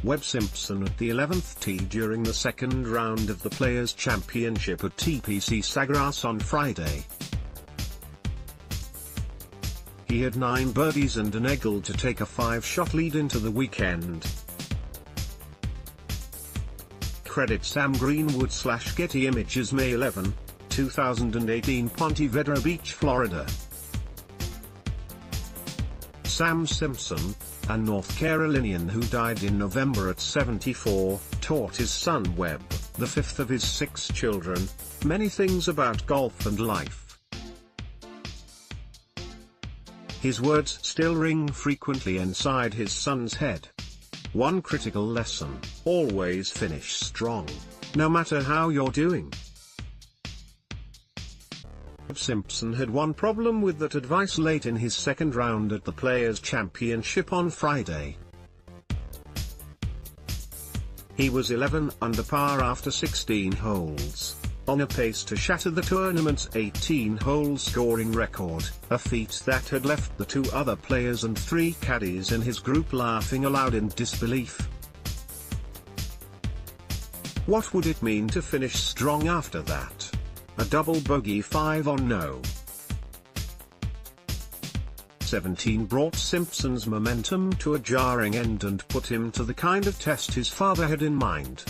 Webb Simpson at the 11th tee during the second round of the Players' Championship at T.P.C. Sawgrass on Friday. He had 9 birdies and an eagle to take a 5-shot lead into the weekend. Credit Sam Greenwood/Getty Images, May 11, 2018, Ponte Vedra Beach, Florida. Sam Simpson, a North Carolinian who died in November at 74, taught his son Webb, the 5th of his 6 children, many things about golf and life. His words still ring frequently inside his son's head. One critical lesson: always finish strong, no matter how you're doing. Simpson had one problem with that advice late in his second round at the Players' Championship on Friday. He was 11 under par after 16 holes, on a pace to shatter the tournament's 18-hole scoring record, a feat that had left the 2 other players and 3 caddies in his group laughing aloud in disbelief. What would it mean to finish strong after that? A double bogey 5 on no. 17 brought Simpson's momentum to a jarring end and put him to the kind of test his father had in mind.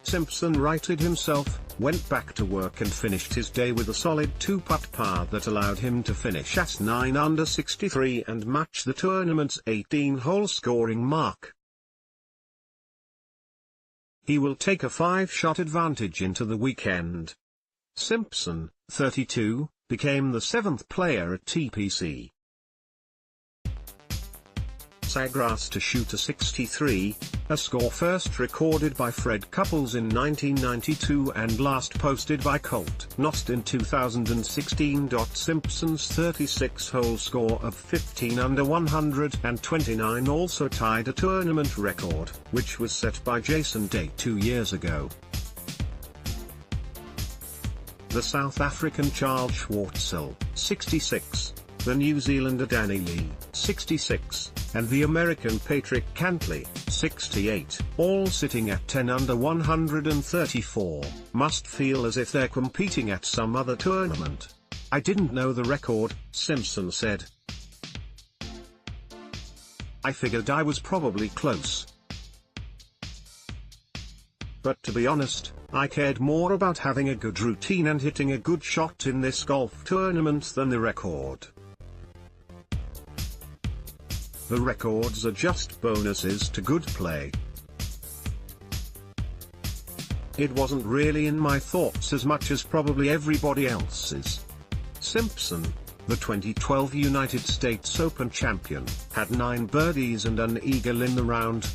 Simpson righted himself, went back to work and finished his day with a solid 2-putt par that allowed him to finish at 9 under 63 and match the tournament's 18-hole scoring mark. He will take a 5-shot advantage into the weekend. Simpson, 32, became the 7th player at T.P.C. Sawgrass to shoot a 63, a score first recorded by Fred Couples in 1992 and last posted by Colt Knost in 2016. Simpson's 36-hole score of 15 under 129 also tied a tournament record, which was set by Jason Day 2 years ago. The South African Charles Schwartzel, 66, the New Zealander Danny Lee, 66, and the American Patrick Cantley, 68, all sitting at 10 under 134, must feel as if they're competing at some other tournament. I didn't know the record, Simpson said. I figured I was probably close. But to be honest, I cared more about having a good routine and hitting a good shot in this golf tournament than the record. The records are just bonuses to good play. It wasn't really in my thoughts as much as probably everybody else's. Simpson, the 2012 United States Open champion, had 9 birdies and an eagle in the round.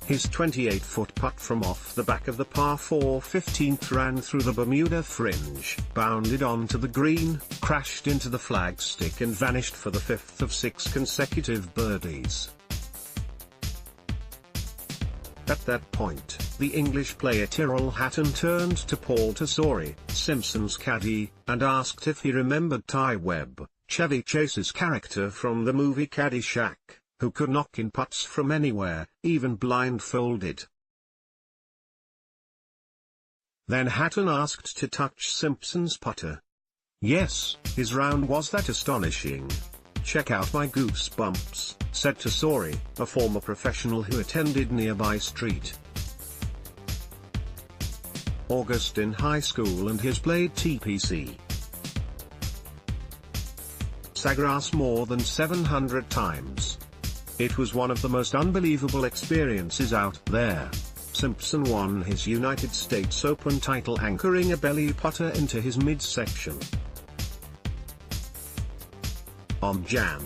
His 28-foot putt from off the back of the par 4 15th ran through the Bermuda fringe, bounded onto the green, crashed into the flagstick and vanished for the 5th of 6 consecutive birdies. At that point, the English player Tyrrell Hatton turned to Paul Tesori, Simpson's caddy, and asked if he remembered Ty Webb, Chevy Chase's character from the movie Caddyshack, who could knock in putts from anywhere, even blindfolded. Then Hatton asked to touch Simpson's putter. Yes, his round was that astonishing. Check out my goosebumps, said Tesori, a former professional who attended nearby St. Augustine High School and has played T.P.C. Sawgrass more than 700 times. It was one of the most unbelievable experiences out there. Simpson won his United States Open title anchoring a belly putter into his midsection. On Jan.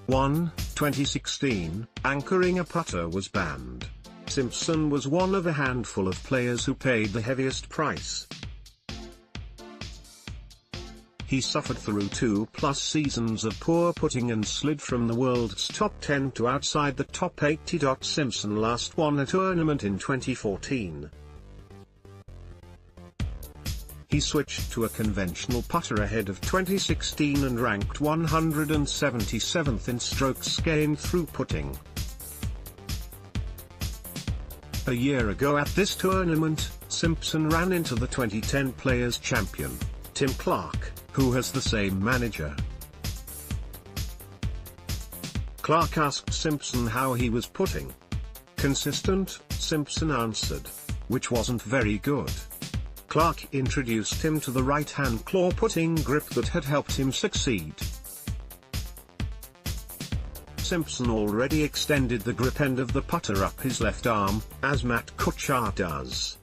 1, 2016, anchoring a putter was banned. Simpson was one of a handful of players who paid the heaviest price. He suffered through 2+ seasons of poor putting and slid from the world's top 10 to outside the top 80. Simpson last won a tournament in 2014. he switched to a conventional putter ahead of 2016 and ranked 177th in strokes gained through putting. A year ago at this tournament, Simpson ran into the 2010 Players champion, Tim Clark, who has the same manager. Clark asked Simpson how he was putting. "Consistent," Simpson answered. "Which wasn't very good." Clark introduced him to the right-hand claw putting grip that had helped him succeed. Simpson already extended the grip end of the putter up his left arm, as Matt Kuchar does.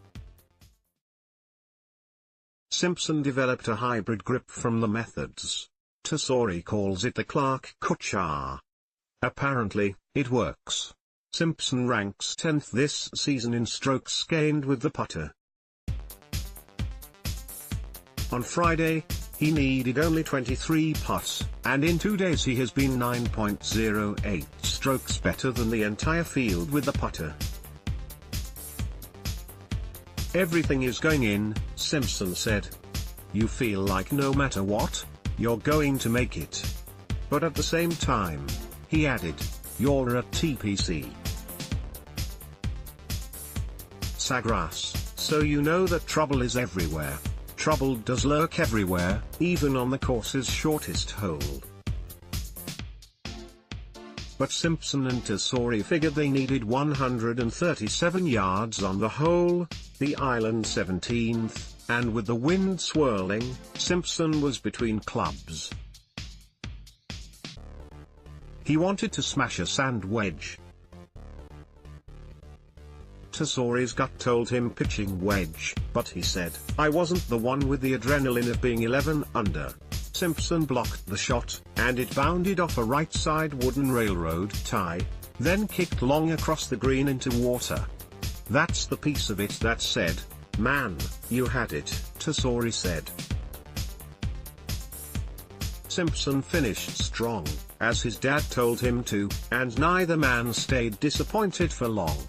Simpson developed a hybrid grip from the methods. Tesori calls it the Clark Kuchar. Apparently, it works. Simpson ranks 10th this season in strokes gained with the putter. On Friday, he needed only 23 putts, and in 2 days he has been 9.08 strokes better than the entire field with the putter. "Everything is going in," Simpson said. "You feel like no matter what, you're going to make it. But at the same time," he added, "you're a T.P.C. Sawgrass, so you know that trouble is everywhere. Trouble does lurk everywhere, even on the course's shortest hole." But Simpson and Tesori figured they needed 137 yards on the hole, the island 17th, and with the wind swirling, Simpson was between clubs. He wanted to smash a sand wedge. Tesori's gut told him pitching wedge, but he said, "I wasn't the one with the adrenaline of being 11 under. Simpson blocked the shot, and it bounded off a right-side wooden railroad tie, then kicked long across the green into water. That's the piece of it that said, 'Man, you had it,'" Tesori said. Simpson finished strong, as his dad told him to, and neither man stayed disappointed for long.